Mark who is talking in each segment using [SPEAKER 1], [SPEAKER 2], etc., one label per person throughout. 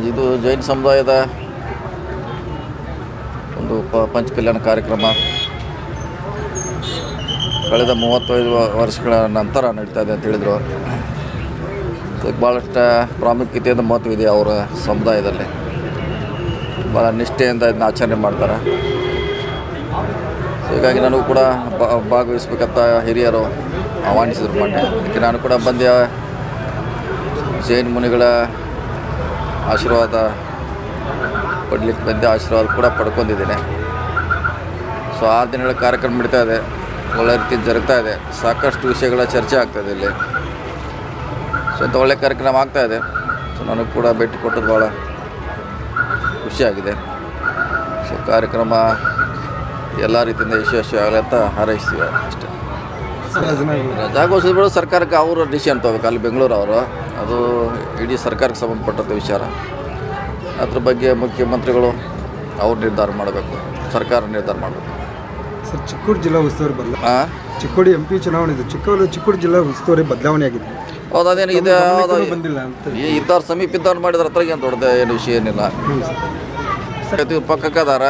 [SPEAKER 1] ಇದು ಜೈನ ಸಮುದಾಯದ ಒಂದು ಪಂಚಕಲ್ಯಾಣ ಕಾರ್ಯಕ್ರಮ ಕಳೆದ 35 ವರ್ಷಗಳ ನಂತರ ನಡೀತಾ ಇದೆ ಅಂತ ಹೇಳಿದರು. ಇದಕ್ಕೆ ಭಾಳಷ್ಟು ಪ್ರಾಮುಖ್ಯತೆಯಿಂದ ಮಹತ್ವವಿದೆ ಅವರ ಸಮುದಾಯದಲ್ಲಿ. ಭಾಳ ನಿಷ್ಠೆಯಿಂದ ಇದನ್ನ ಆಚರಣೆ ಮಾಡ್ತಾರೆ. ಸೊ ಹೀಗಾಗಿ ನನಗೂ ಕೂಡ ಭಾಗವಹಿಸ್ಬೇಕಂತ ಹಿರಿಯರು ಆಹ್ವಾನಿಸಿದ್ರು ಮೊನ್ನೆ. ಅದಕ್ಕೆ ನಾನು ಕೂಡ ಬಂದೆ. ಜೈನ ಮುನಿಗಳ ಆಶೀರ್ವಾದ ಪಡಲಿಕ್ಕೆ ಬಂದೆ, ಆಶೀರ್ವಾದ ಕೂಡ ಪಡ್ಕೊಂಡಿದ್ದೀನಿ. ಸೊ 6 ದಿನಗಳ ಕಾರ್ಯಕ್ರಮ ನಡೀತಾ ಇದೆ, ಒಳ್ಳೆ ರೀತಿ ಜರುಗ್ತಾ ಇದೆ. ಸಾಕಷ್ಟು ವಿಷಯಗಳ ಚರ್ಚೆ ಆಗ್ತಾಯಿದೆ ಇಲ್ಲಿ. ಸೊ ಇಂಥ ಒಳ್ಳೆಯ ಕಾರ್ಯಕ್ರಮ ಆಗ್ತಾಯಿದೆ. ಸೊ ನನಗೆ ಕೂಡ ಭೇಟಿ ಕೊಟ್ಟದ್ದು ಭಾಳ ಖುಷಿಯಾಗಿದೆ. ಸೊ ಕಾರ್ಯಕ್ರಮ ಎಲ್ಲ ರೀತಿಯಿಂದ ಯಶಸ್ವಿಯಾಗಲಿ ಅಂತ ಹಾರೈಸ್ತೀವಿ ಅಷ್ಟೇ. ರಜಾ ಘೋಷಿಸಿಬಿಡೋ ಸರ್ಕಾರಕ್ಕೆ ಅವರು ಡಿಸಿಷನ್ ತೊಗೋಬೇಕು. ಅಲ್ಲಿ ಬೆಂಗಳೂರು ಅವರು, ಅದು ಇಡೀ ಸರ್ಕಾರಕ್ಕೆ ಸಂಬಂಧಪಟ್ಟಂಥ ವಿಚಾರ. ಅದ್ರ ಬಗ್ಗೆ ಮುಖ್ಯಮಂತ್ರಿಗಳು ಅವ್ರು ನಿರ್ಧಾರ ಮಾಡಬೇಕು, ಸರ್ಕಾರ ನಿರ್ಧಾರ ಮಾಡಬೇಕು.
[SPEAKER 2] ಸರ್, ಚಿಕ್ಕೋಡಿ ಜಿಲ್ಲಾ ಉಸ್ತುವಾರಿ ಚಿಕ್ಕೋಡಿ MP ಚುನಾವಣೆ ಇದೆ. ಚಿಕ್ಕೋಡಿ ಜಿಲ್ಲಾ ಉಸ್ತುವಾರಿ ಬದಲಾವಣೆ ಆಗಿದೆ.
[SPEAKER 1] ಹೌದು, ಅದೇನು ಇದೆ
[SPEAKER 2] ಬಂದಿಲ್ಲ ಅಂತ
[SPEAKER 1] ಇದ್ದವ್ರು ಸಮೀಪ ಇದ್ದವ್ರು ಮಾಡಿದ್ರೆ ಅದ್ರಾಗ ಏನು ದೊಡ್ಡದು ಏನು ವಿಷಯ ಏನಿಲ್ಲ. ಪಕ್ಕಕ್ಕದಾರ.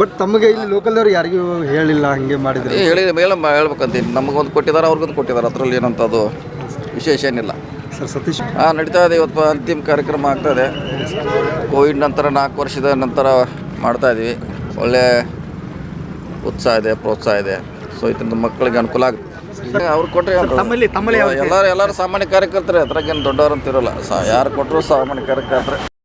[SPEAKER 2] ಬಟ್ ತಮಗೆ ಇಲ್ಲಿ ಲೋಕಲ್ದವ್ರು ಯಾರಿಗೂ ಹೇಳಿಲ್ಲ, ಹಂಗೆ ಮಾಡಿದ್ರೆ
[SPEAKER 1] ಹೇಳ್ಬೇಕಂತೀನಿ. ನಮಗೊಂದು ಕೊಟ್ಟಿದ್ದಾರೆ, ಅವ್ರಿಗೊಂದು ಕೊಟ್ಟಿದ್ದಾರೆ. ಅದರಲ್ಲಿ ಏನಂತದು ವಿಶೇಷ ಏನಿಲ್ಲ.
[SPEAKER 2] ಸರ್, ಸತೀಶ್
[SPEAKER 1] ನಡೀತಾ ಇದೆ. ಇವತ್ತು ಅಂತಿಮ ಕಾರ್ಯಕ್ರಮ ಆಗ್ತಾಯಿದೆ. ಕೋವಿಡ್ ನಂತರ 4 ವರ್ಷದ ನಂತರ ಮಾಡ್ತಾಯಿದ್ದೀವಿ. ಒಳ್ಳೆ ಉತ್ಸಾಹ ಇದೆ, ಪ್ರೋತ್ಸಾಹ ಇದೆ. ಸೊ ಇದರಿಂದ ಮಕ್ಕಳಿಗೆ ಅನುಕೂಲ ಆಗುತ್ತೆ. ಅವ್ರು ಕೊಟ್ಟರೆ ಎಲ್ಲರೂ ಸಾಮಾನ್ಯ ಕಾರ್ಯಕರ್ತರೆ, ಅದ್ರಾಗೇನು ದೊಡ್ಡವ್ರಂತಿರೋಲ್ಲ. ಯಾರು ಕೊಟ್ಟರು ಸಾಮಾನ್ಯ ಕಾರ್ಯಕರ್ತರೆ.